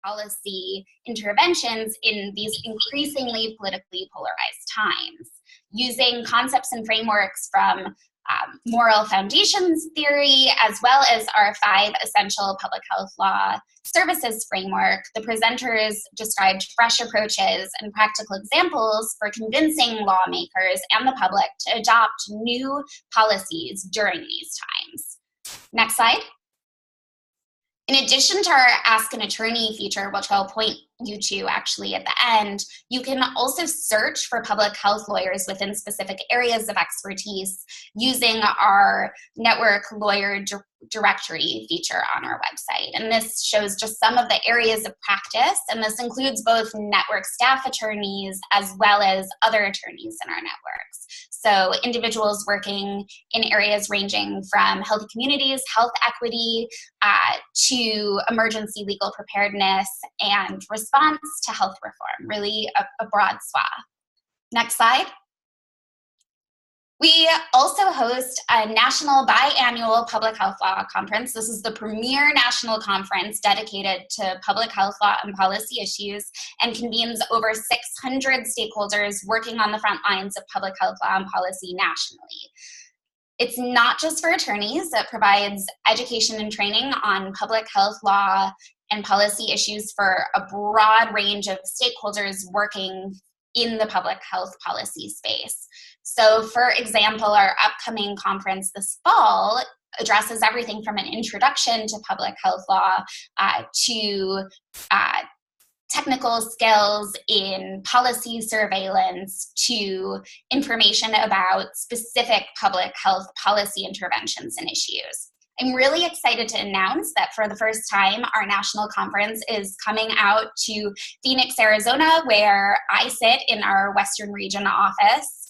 policy interventions in these increasingly politically polarized times, using concepts and frameworks from moral foundations theory, as well as our 5 essential public health law services framework. The presenters described fresh approaches and practical examples for convincing lawmakers and the public to adopt new policies during these times. Next slide. In addition to our Ask an Attorney feature, which I'll point you to actually at the end, you can also search for public health lawyers within specific areas of expertise using our network lawyer directory feature on our website. And this shows just some of the areas of practice, and this includes both network staff attorneys as well as other attorneys in our networks. So individuals working in areas ranging from healthy communities, health equity, to emergency legal preparedness and response to health reform, really a broad swath. Next slide. We also host a national biannual public health law conference. This is the premier national conference dedicated to public health law and policy issues, and convenes over 600 stakeholders working on the front lines of public health law and policy nationally. It's not just for attorneys. It provides education and training on public health law and policy issues for a broad range of stakeholders working in the public health policy space. So for example, our upcoming conference this fall addresses everything from an introduction to public health law to technical skills in policy surveillance to information about specific public health policy interventions and issues. I'm really excited to announce that for the first time, our national conference is coming out to Phoenix, Arizona, where I sit in our Western Region office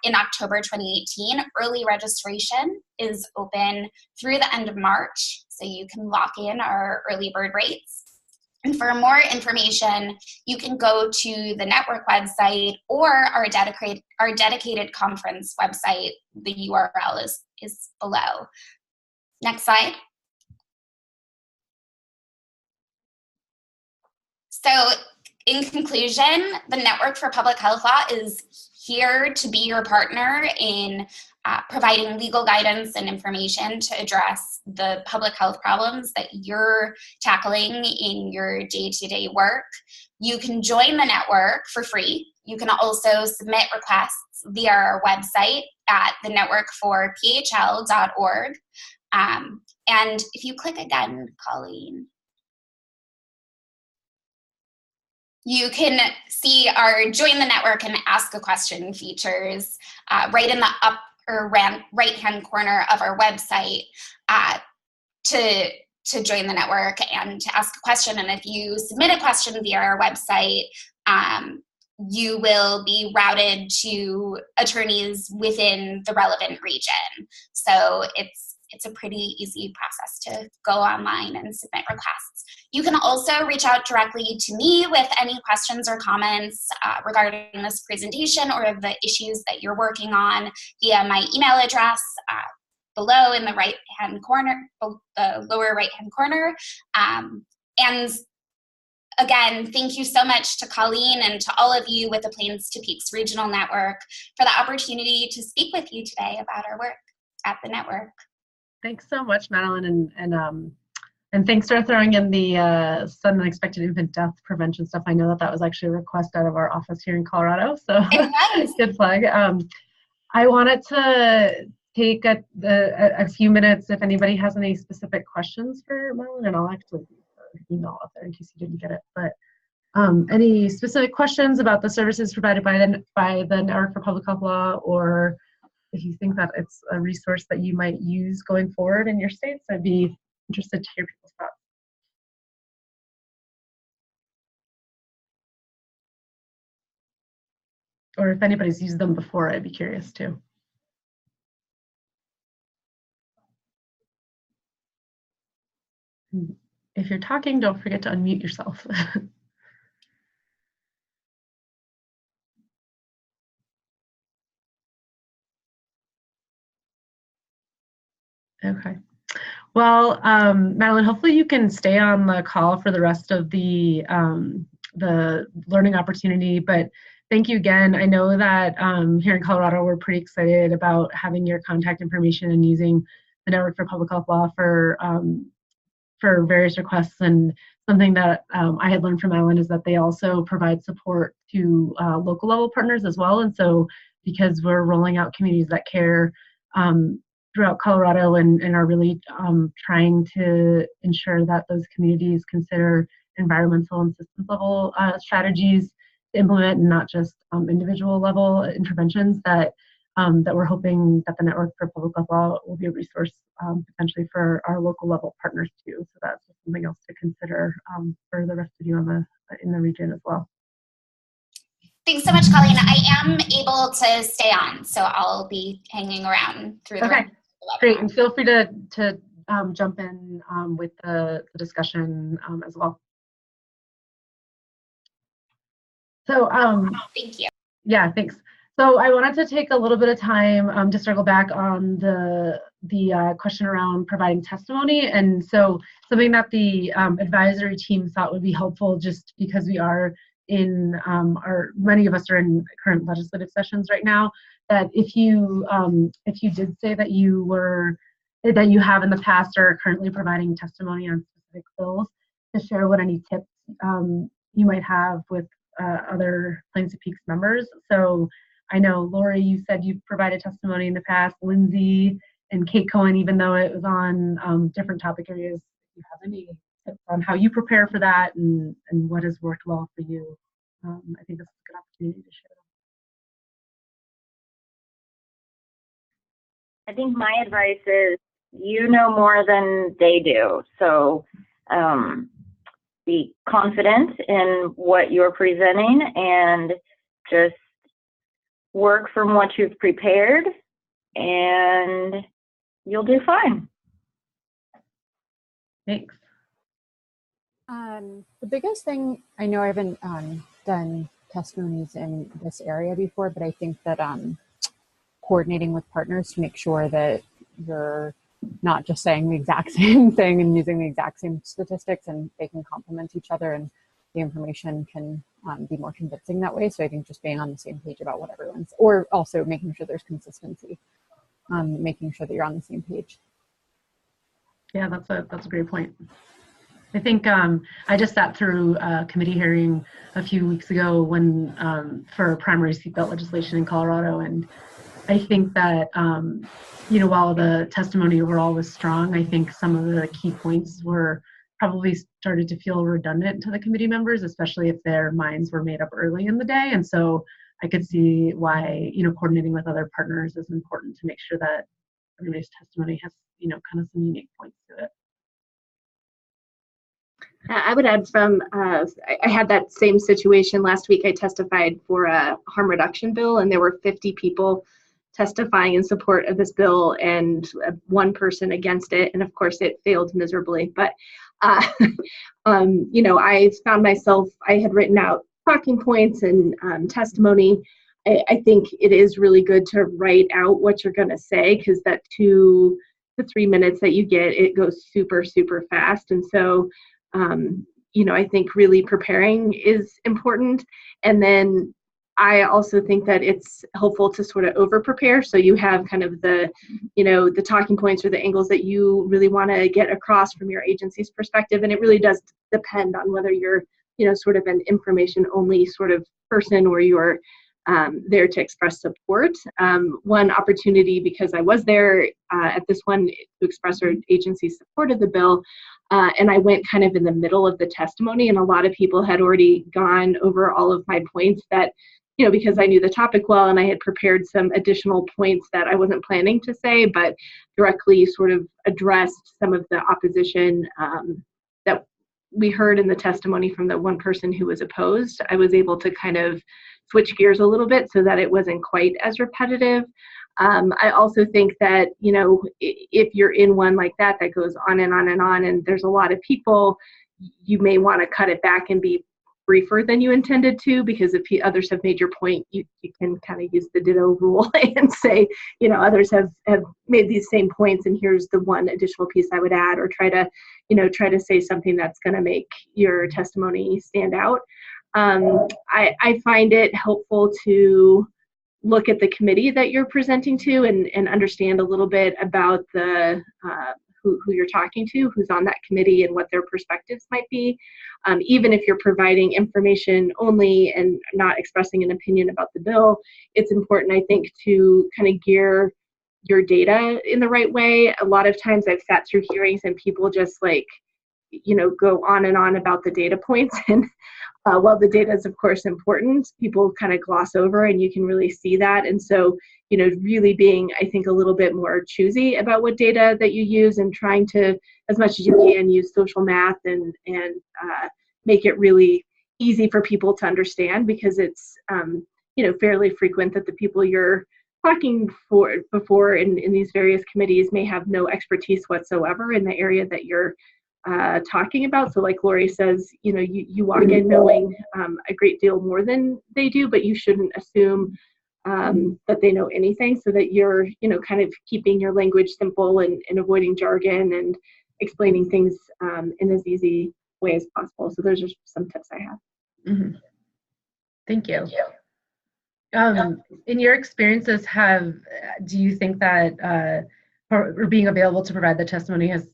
in October 2018. Early registration is open through the end of March, so you can lock in our early bird rates. And for more information, you can go to the network website or our dedicated conference website. The URL is below. Next slide. So in conclusion, the Network for Public Health Law is here to be your partner in providing legal guidance and information to address the public health problems that you're tackling in your day-to-day work. You can join the network for free. You can also submit requests via our website at thenetworkforphl.org. And if you click again, Colleen, you can see our Join the Network and Ask a Question features right in the upper right-hand corner of our website to join the network and to ask a question. And if you submit a question via our website, you will be routed to attorneys within the relevant region. So it's a pretty easy process to go online and submit requests. You can also reach out directly to me with any questions or comments regarding this presentation or the issues that you're working on via my email address below in the right-hand corner, the lower right-hand corner. And again, thank you so much to Colleen and to all of you with the Plains to Peaks Regional Network for the opportunity to speak with you today about our work at the network. Thanks so much, Madeline, and thanks for throwing in the sudden unexpected infant death prevention stuff. I know that was actually a request out of our office here in Colorado, so good plug. I wanted to take a few minutes if anybody has any specific questions for Madeline, and I'll actually leave her email out there in case you didn't get it. But any specific questions about the services provided by the Network for Public Health Law, or if you think that it's a resource that you might use going forward in your states, I'd be interested to hear people's thoughts. Or if anybody's used them before, I'd be curious too. If you're talking, don't forget to unmute yourself. Okay. Well, Madeline, hopefully you can stay on the call for the rest of the learning opportunity, but thank you again. I know that here in Colorado, we're pretty excited about having your contact information and using the Network for Public Health Law for various requests. And something that I had learned from Ellen is that they also provide support to local level partners as well. And so because we're rolling out communities that care throughout Colorado and are really trying to ensure that those communities consider environmental and systems level strategies to implement and not just individual level interventions, that we're hoping that the Network for Public Health Law will be a resource potentially for our local level partners too. So that's just something else to consider for the rest of you in the region as well. Thanks so much, Colleen. I am able to stay on, so I'll be hanging around through the Okay, rest of the webinar. great. And feel free to jump in with the discussion as well. So thank you. Yeah, thanks. So I wanted to take a little bit of time to circle back on the question around providing testimony. And so something that the advisory team thought would be helpful, just because we are in many of us are in current legislative sessions right now, that if you did say that you have in the past or are currently providing testimony on specific bills, to share what any tips you might have with other Plains of Peaks members. So I know, Lori, you said you've provided testimony in the past, Lindsay and Kate Cohen, even though it was on different topic areas. If you have any tips on how you prepare for that and what has worked well for you, I think this is a good opportunity to share. I think my advice is you know more than they do. So be confident in what you're presenting and just work from what you've prepared and you'll do fine. Thanks. The biggest thing, I know I haven't done testimonies in this area before, but I think that coordinating with partners to make sure that you're not just saying the exact same thing and using the exact same statistics, and they can complement each other and the information can be more convincing that way. So I think just being on the same page about what everyone's, or also making sure there's consistency, making sure that you're on the same page. Yeah, that's a great point. I think I just sat through a committee hearing a few weeks ago for primary seatbelt legislation in Colorado, and I think that while the testimony overall was strong, I think some of the key points were probably started to feel redundant to the committee members, especially if their minds were made up early in the day. And so I could see why coordinating with other partners is important to make sure that everybody's testimony has kind of some unique points to it. I would add I had that same situation last week. I testified for a harm reduction bill, and there were 50 people testifying in support of this bill and one person against it. And of course, it failed miserably. But, I found myself, I had written out talking points and testimony. I think it is really good to write out what you're going to say, because that 2 to 3 minutes that you get, it goes super, super fast. And so, I think really preparing is important. And then I also think that it's helpful to sort of over prepare. So you have kind of the talking points or the angles that you really want to get across from your agency's perspective. And it really does depend on whether you're, sort of an information only sort of person, or you're there to express support. One opportunity, because I was there at this one to express our agency's support of the bill, and I went kind of in the middle of the testimony, and a lot of people had already gone over all of my points that, because I knew the topic well and I had prepared some additional points that I wasn't planning to say, but directly sort of addressed some of the opposition that we heard in the testimony from the one person who was opposed. I was able to kind of switch gears a little bit so that it wasn't quite as repetitive. I also think that, if you're in one like that goes on and on and on, and there's a lot of people, you may want to cut it back and be briefer than you intended to, because if others have made your point, you can kind of use the ditto rule and say, others have made these same points, and here's the one additional piece I would add, or try to say something that's going to make your testimony stand out. I find it helpful to look at the committee that you're presenting to and understand a little bit about the who you're talking to, who's on that committee, and what their perspectives might be. Even if you're providing information only and not expressing an opinion about the bill, it's important, I think, to kind of gear your data in the right way. A lot of times I've sat through hearings and people just go on and on about the data points. And while the data is, of course, important, people kind of gloss over, and you can really see that. And so, really being, I think, a little bit more choosy about what data that you use, and trying to, as much as you can, use social math and make it really easy for people to understand, because it's, fairly frequent that the people you're talking before in these various committees may have no expertise whatsoever in the area that you're talking about. So like Lori says, you walk in knowing a great deal more than they do, but you shouldn't assume that they know anything, so that you're, kind of keeping your language simple and avoiding jargon and explaining things in as easy way as possible. So those are some tips I have. Mm-hmm. Thank you. In your experiences, do you think that or being available to provide the testimony has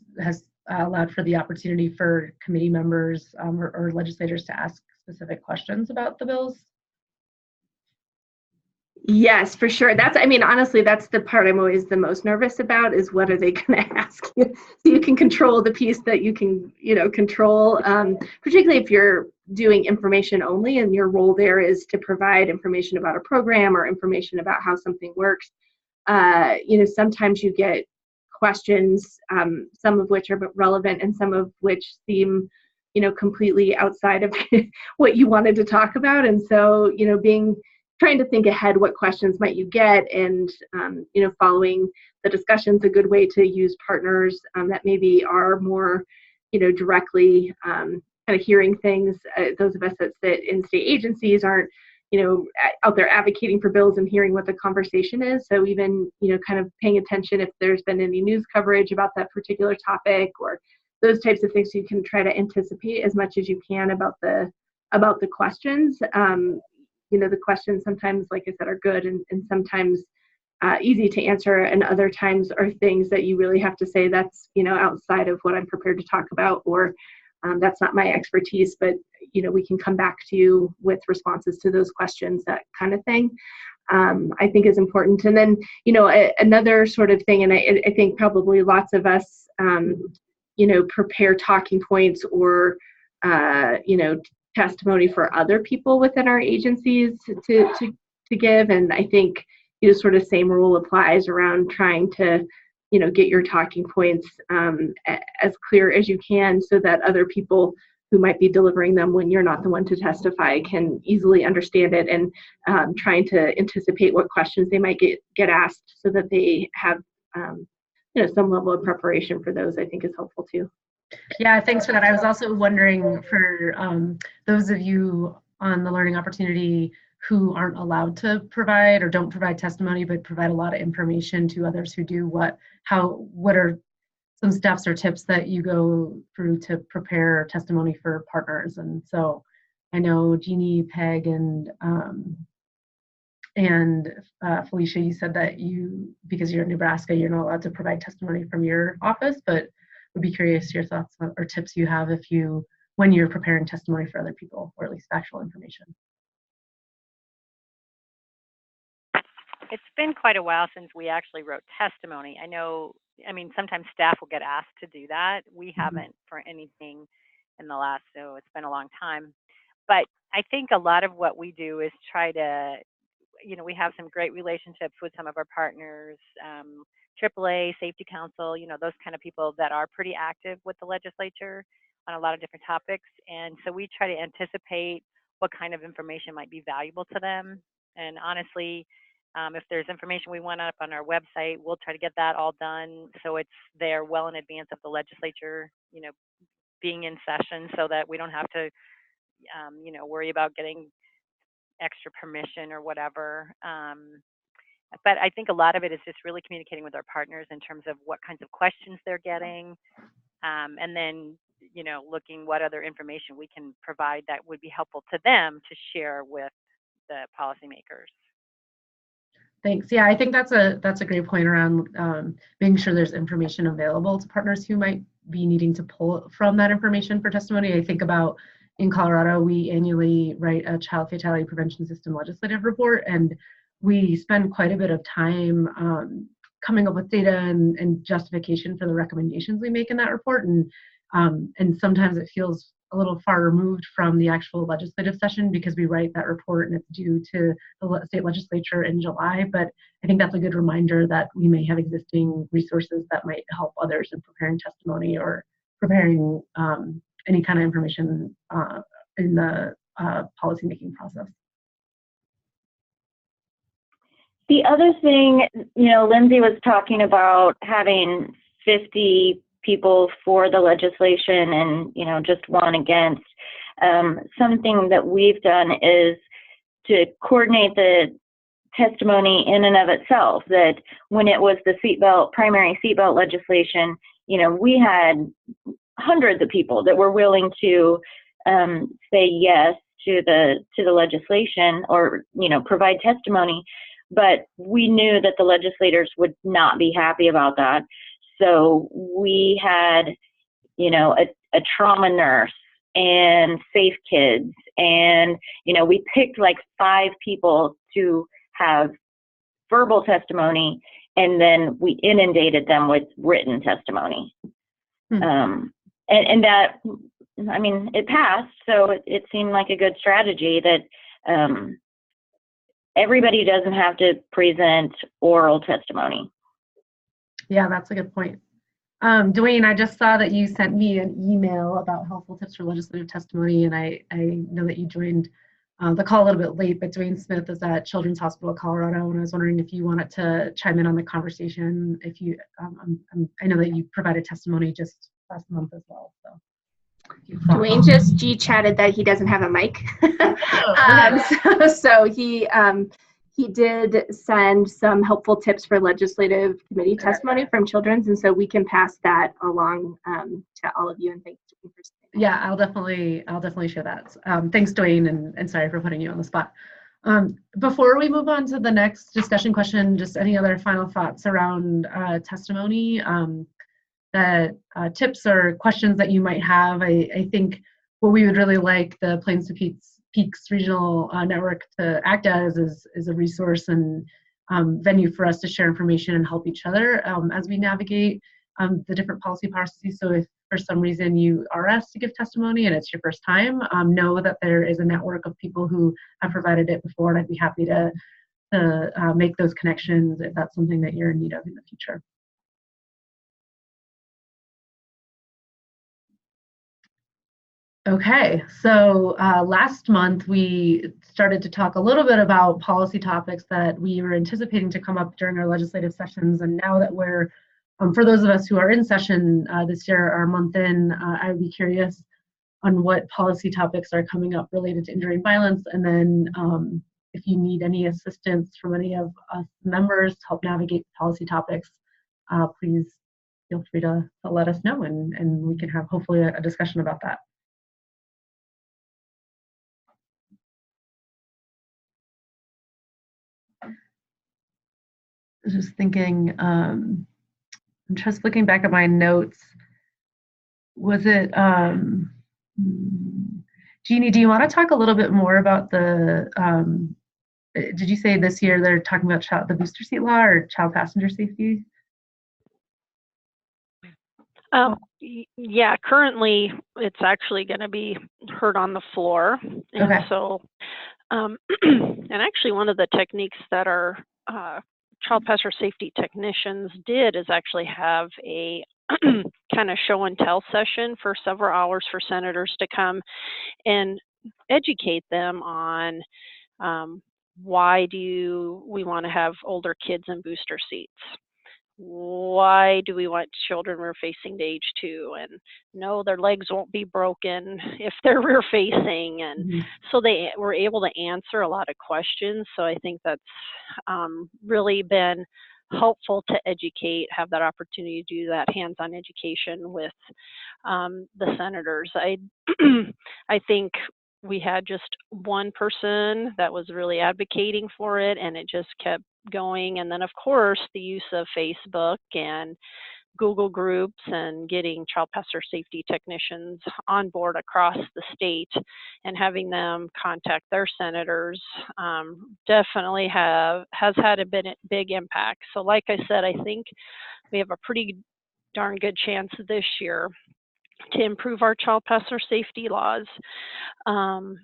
allowed for the opportunity for committee members or legislators to ask specific questions about the bills? Yes, for sure. Honestly, that's the part I'm always the most nervous about, is what are they going to ask you? So you can control the piece that you can, control, particularly if you're doing information only and your role there is to provide information about a program or information about how something works. Sometimes you get questions, some of which are relevant and some of which seem, completely outside of what you wanted to talk about. And so, trying to think ahead, what questions might you get, and following the discussion's a good way to use partners that maybe are more, directly kind of hearing things. Those of us that sit in state agencies aren't, out there advocating for bills and hearing what the conversation is. So even, kind of paying attention if there's been any news coverage about that particular topic, or those types of things, so you can try to anticipate as much as you can about the questions. The questions sometimes, like I said, are good and sometimes easy to answer, and other times are things that you really have to say, that's, outside of what I'm prepared to talk about, or that's not my expertise, but, we can come back to you with responses to those questions, that kind of thing, I think is important. And then, another sort of thing, and I think probably lots of us, prepare talking points or, testimony for other people within our agencies to give. And I think, sort of same rule applies around trying to, get your talking points as clear as you can, so that other people who might be delivering them when you're not the one to testify can easily understand it, and trying to anticipate what questions they might get asked, so that they have some level of preparation for those, I think is helpful too. Yeah, thanks for that. I was also wondering, for those of you on the learning opportunity who aren't allowed to provide or don't provide testimony, but provide a lot of information to others who do, what are some steps or tips that you go through to prepare testimony for partners? And so I know Jeannie, Peg, and Felicia, you said that because you're in Nebraska, you're not allowed to provide testimony from your office, but would be curious your thoughts or tips you have when you're preparing testimony for other people, or at least factual information. It's been quite a while since we actually wrote testimony. Sometimes staff will get asked to do that. We haven't for anything in the last, so it's been a long time. But I think a lot of what we do is try to, we have some great relationships with some of our partners, AAA, Safety Council, those kind of people that are pretty active with the legislature on a lot of different topics. And so we try to anticipate what kind of information might be valuable to them. And honestly, if there's information we want up on our website, we'll try to get that all done so it's there well in advance of the legislature, being in session, so that we don't have to, worry about getting extra permission or whatever. But I think a lot of it is just really communicating with our partners in terms of what kinds of questions they're getting, and then looking what other information we can provide that would be helpful to them to share with the policymakers. Thanks. Yeah, I think that's a great point around making sure there's information available to partners who might be needing to pull from that information for testimony. I think about in Colorado, we annually write a child fatality prevention system legislative report, and we spend quite a bit of time coming up with data and justification for the recommendations we make in that report. And sometimes it feels a little far removed from the actual legislative session because we write that report and it's due to the state legislature in July. But I think that's a good reminder that we may have existing resources that might help others in preparing testimony or preparing any kind of information in the policymaking process. The other thing, Lindsay was talking about having 50 people for the legislation and, just one against. Something that we've done is to coordinate the testimony in and of itself, that when it was the primary seatbelt legislation, we had hundreds of people that were willing to say yes to the legislation or, provide testimony. But we knew that the legislators would not be happy about that. So we had, a trauma nurse and safe kids. And, we picked like 5 people to have verbal testimony, and then we inundated them with written testimony. And that, it passed. So it seemed like a good strategy that everybody doesn't have to present oral testimony. Yeah, that's a good point. Dwayne, I just saw that you sent me an email about helpful tips for legislative testimony, and I know that you joined the call a little bit late, but Dwayne Smith is at Children's Hospital of Colorado, and I was wondering if you wanted to chime in on the conversation. If you, I know that you provided testimony just last month as well. So. Dwayne just G-chatted that he doesn't have a mic. So he did send some helpful tips for legislative committee testimony from Children's, and so we can pass that along to all of you. And thanks for saying that. Yeah, I'll definitely share that. Thanks, Dwayne, and sorry for putting you on the spot. Before we move on to the next discussion question, just any other final thoughts around testimony? That tips or questions that you might have. I think what we would really like the Plains to Peaks Regional Network to act as is a resource and venue for us to share information and help each other as we navigate the different policy processes. So if for some reason you are asked to give testimony and it's your first time, know that there is a network of people who have provided it before, and I'd be happy to make those connections if that's something that you're in need of in the future. Okay, so last month we started to talk a little bit about policy topics that we were anticipating to come up during our legislative sessions, and now that we're, for those of us who are in session this year, our month in, I would be curious on what policy topics are coming up related to injury and violence, and then if you need any assistance from any of us members to help navigate policy topics, please feel free to let us know, and we can have hopefully a discussion about that. Just thinking, I'm just looking back at my notes. Was it, Jeannie, do you want to talk a little bit more about the, did you say this year they're talking about the booster seat law or child passenger safety? Yeah, currently it's actually going to be heard on the floor. And okay. So, and actually one of the techniques that our child passenger safety technicians did is actually have a kind of show and tell session for several hours for senators to come and educate them on why do we want to have older kids in booster seats. why do we want children rear facing to age 2? And no, their legs won't be broken if they're rear facing. And so they were able to answer a lot of questions. So I think that's really been helpful to educate, have that opportunity to do that hands-on education with the senators. I think we had just one person that was really advocating for it, and it just kept going. And then, of course, the use of Facebook and Google groups and getting child passenger safety technicians on board across the state and having them contact their senators definitely has had a big impact. So like I said, I think we have a pretty darn good chance this year to improve our child passenger safety laws. And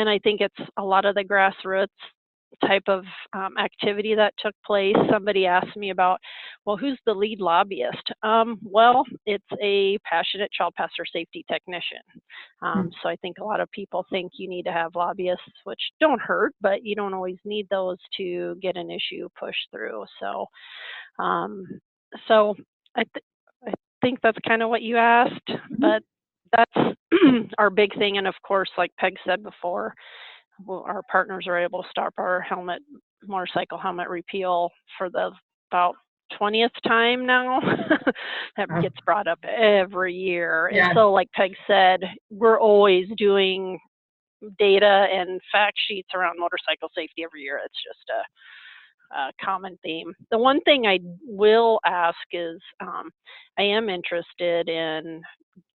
I think it's a lot of the grassroots type of activity that took place. Somebody asked me about, well, who's the lead lobbyist? Well, it's a passionate child passenger safety technician. So I think a lot of people think you need to have lobbyists, which don't hurt, but you don't always need those to get an issue pushed through. So I think that's kind of what you asked, but that's our big thing. And of course, like Peg said before, our partners are able to stop our motorcycle helmet repeal for the about 20th time now. That gets brought up every year. Yeah. And so like Peg said, we're always doing data and fact sheets around motorcycle safety every year. It's just a common theme. The one thing I will ask is I am interested in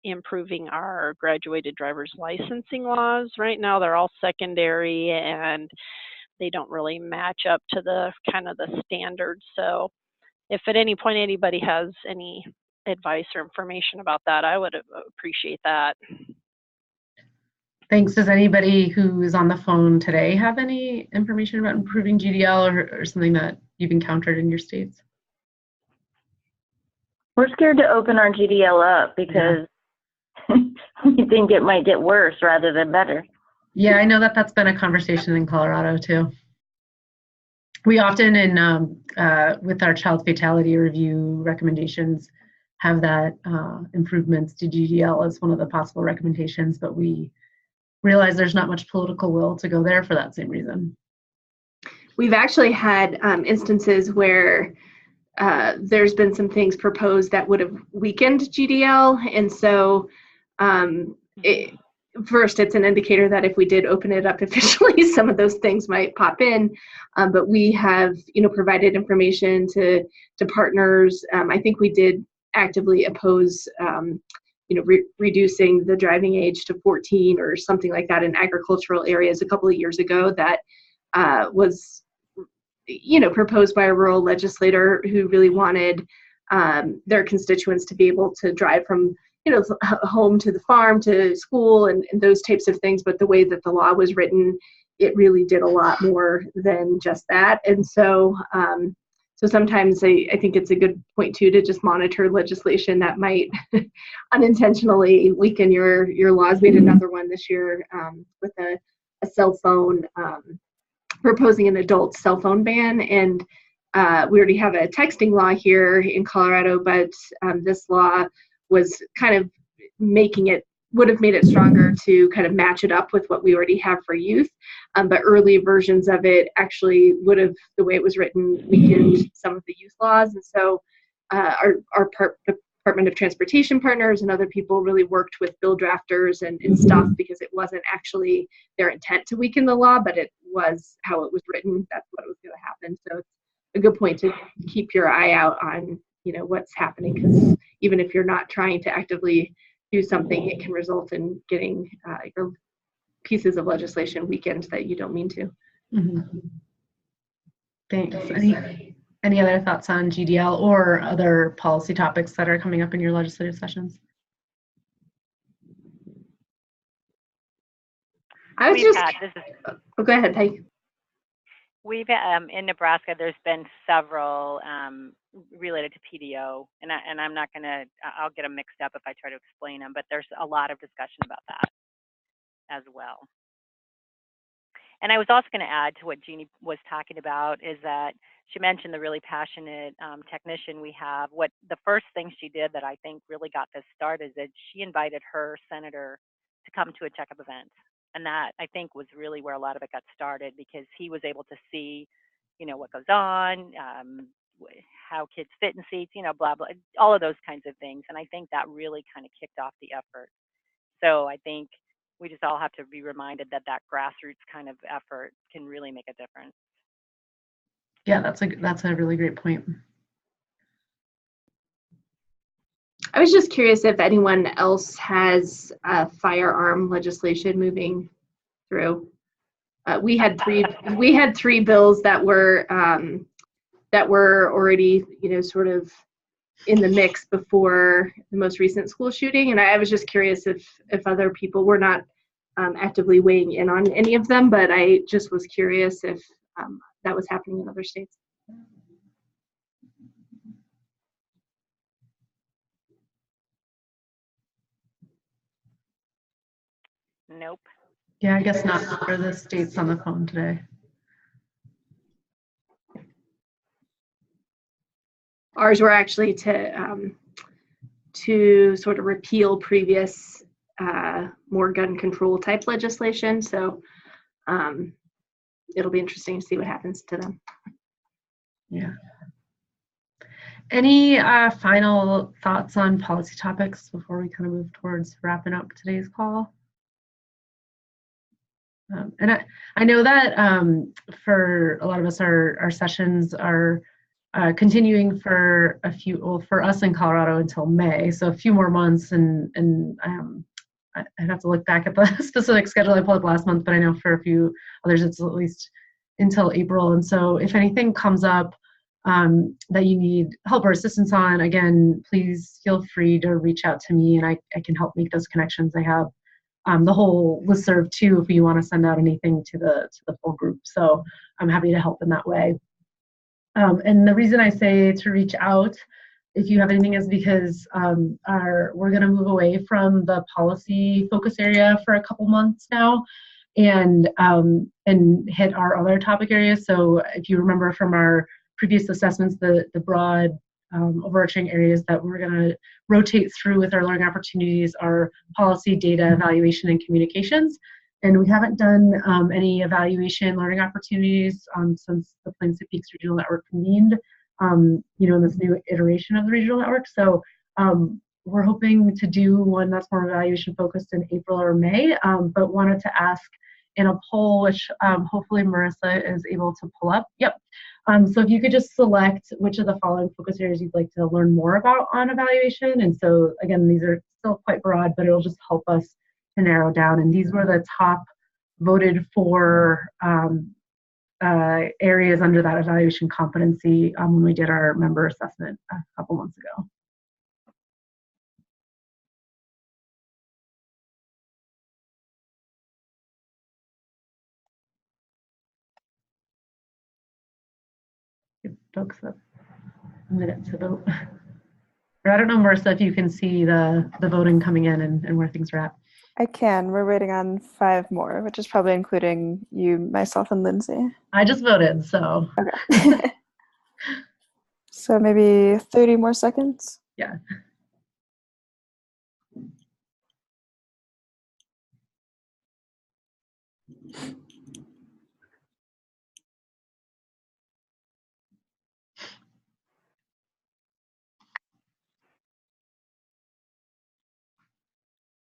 improving our graduated driver's licensing laws. Right now they're all secondary and they don't really match up to the kind of the standards. So if at any point anybody has any advice or information about that, I would appreciate that. Thanks. Does anybody who is on the phone today have any information about improving GDL or something that you've encountered in your states? We're scared to open our GDL up because we think it might get worse rather than better. Yeah, I know that that's been a conversation in Colorado too. We often, with our child fatality review recommendations, have that improvements to GDL as one of the possible recommendations, but we realize there's not much political will to go there for that same reason. We've actually had instances where there's been some things proposed that would have weakened GDL, and so first, it's an indicator that if we did open it up officially, some of those things might pop in. But we have, provided information to partners. I think we did actively oppose, reducing the driving age to 14 or something like that in agricultural areas a couple of years ago. That was, proposed by a rural legislator who really wanted their constituents to be able to drive from home to the farm to school and those types of things. But the way that the law was written, it really did a lot more than just that. And so so sometimes I think it's a good point too to just monitor legislation that might unintentionally weaken your laws. We had another one this year with a cell phone, proposing an adult cell phone ban. And we already have a texting law here in Colorado, but this law was kind of would have made it stronger to kind of match it up with what we already have for youth. But early versions of it actually would have, the way it was written, weakened some of the youth laws. And so our Department of Transportation partners and other people really worked with bill drafters and stuff, because it wasn't actually their intent to weaken the law, but it was how it was written. That's what was going to happen. So it's a good point to keep your eye out on what's happening, because even if you're not trying to actively do something, it can result in getting your pieces of legislation weakened that you don't mean to. Mm-hmm. Thanks. Any other thoughts on GDL or other policy topics that are coming up in your legislative sessions? Go ahead, Peggy. We've in Nebraska, there's been several related to PDO, and I'm not gonna, I'll get them mixed up if I try to explain them, but there's a lot of discussion about that as well. And I was also going to add to what Jeannie was talking about is that she mentioned the really passionate technician we have. What the first thing she did that I think really got this started is that she invited her senator to come to a checkup event. And that I think was really where a lot of it got started, because he was able to see, what goes on, how kids fit in seats, blah, blah, all of those kinds of things. And I think that really kind of kicked off the effort. So I think we just all have to be reminded that that grassroots kind of effort can really make a difference. Yeah, that's a really great point. I was just curious if anyone else has firearm legislation moving through. We had three bills that were already, sort of in the mix before the most recent school shooting, and I was just curious if other people were not actively weighing in on any of them, but I just was curious if that was happening in other states. Nope. Yeah, I guess not for the states on the phone today. Ours were actually to sort of repeal previous more gun control type legislation. So it'll be interesting to see what happens to them. Yeah. Any final thoughts on policy topics before we kind of move towards wrapping up today's call? And I know that for a lot of us, our sessions are continuing for for us in Colorado until May, so a few more months, and I'd have to look back at the specific schedule I pulled up last month, but I know for a few others it's at least until April. And so if anything comes up that you need help or assistance on, again, please feel free to reach out to me, and I can help make those connections. I have the whole listserv too, if you want to send out anything to the full group. So I'm happy to help in that way. And the reason I say to reach out if you have anything is because we're going to move away from the policy focus area for a couple months now, and hit our other topic areas. So if you remember from our previous assessments, the broad overarching areas that we're going to rotate through with our learning opportunities are policy, data, evaluation, and communications. And we haven't done any evaluation learning opportunities since the Plains to Peaks Regional Network convened, in this new iteration of the regional network. So we're hoping to do one that's more evaluation focused in April or May, but wanted to ask in a poll, which hopefully Marissa is able to pull up. Yep. So if you could just select which of the following focus areas you'd like to learn more about on evaluation. And so again, these are still quite broad, but it'll just help us to narrow down. And these were the top voted for areas under that evaluation competency when we did our member assessment a couple months ago. Give folks a minute to vote. Or I don't know, Marissa, if you can see the voting coming in and where things are at. I can. We're waiting on 5 more, which is probably including you, myself, and Lindsay. I just voted, so. Okay. So maybe 30 more seconds? Yeah.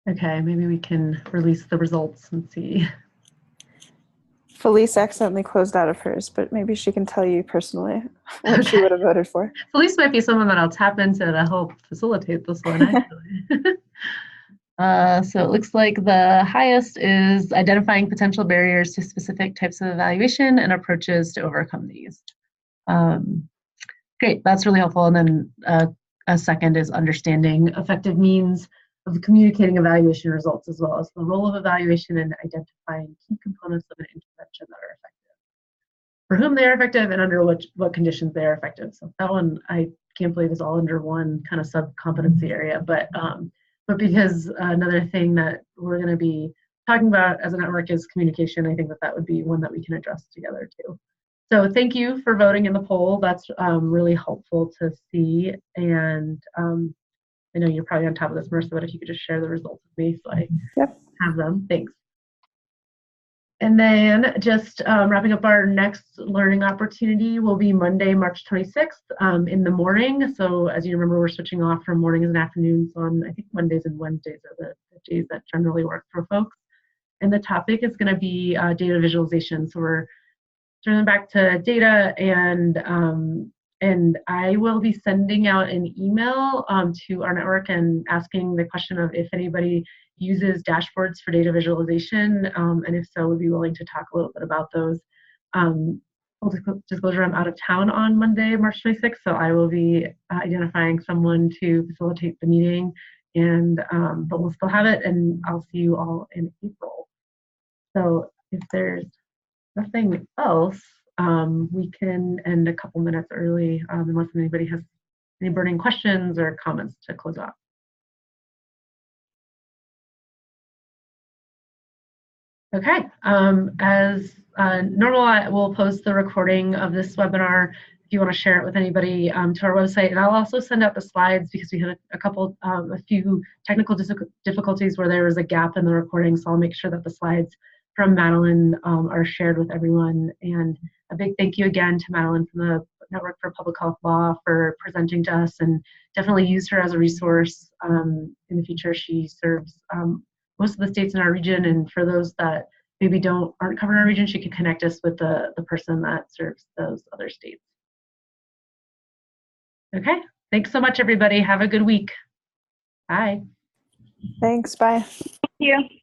Okay, maybe we can release the results and see. Felice accidentally closed out of hers, but maybe she can tell you personally what she would have voted for. Felice might be someone that I'll tap into to help facilitate this one, actually. So it looks like the highest is identifying potential barriers to specific types of evaluation and approaches to overcome these. Great, that's really helpful. And then a second is understanding effective means of communicating evaluation results, as well as the role of evaluation in identifying key components of an intervention that are effective, for whom they are effective, and under what conditions they are effective. So that one, I can't believe is all under one kind of sub-competency area, but because another thing that we're going to be talking about as a network is communication. I think that would be one that we can address together too. So thank you for voting in the poll. That's really helpful to see. And I know you're probably on top of this, Marissa, but if you could just share the results with me so I have them. Thanks. And then just wrapping up, our next learning opportunity will be Monday, March 26th in the morning. So as you remember, we're switching off from mornings and afternoons on, I think Mondays and Wednesdays are the days that generally work for folks. And the topic is going to be data visualization. So we're turning back to data, and I will be sending out an email to our network and asking the question of if anybody uses dashboards for data visualization, and if so, would be willing to talk a little bit about those. Full disclosure, I'm out of town on Monday, March 26th, so I will be identifying someone to facilitate the meeting, and but we'll still have it, and I'll see you all in April. So if there's nothing else, we can end a couple minutes early unless anybody has any burning questions or comments to close out. Okay, as normal, I will post the recording of this webinar if you want to share it with anybody to our website. And I'll also send out the slides because we had a few technical difficulties where there was a gap in the recording. So I'll make sure that the slides from Madeline are shared with everyone. And a big thank you again to Madeline from the Network for Public Health Law for presenting to us, and definitely use her as a resource in the future. She serves most of the states in our region, and for those that maybe aren't covered in our region, she can connect us with the person that serves those other states. Okay, thanks so much, everybody. Have a good week. Bye. Thanks, bye. Thank you.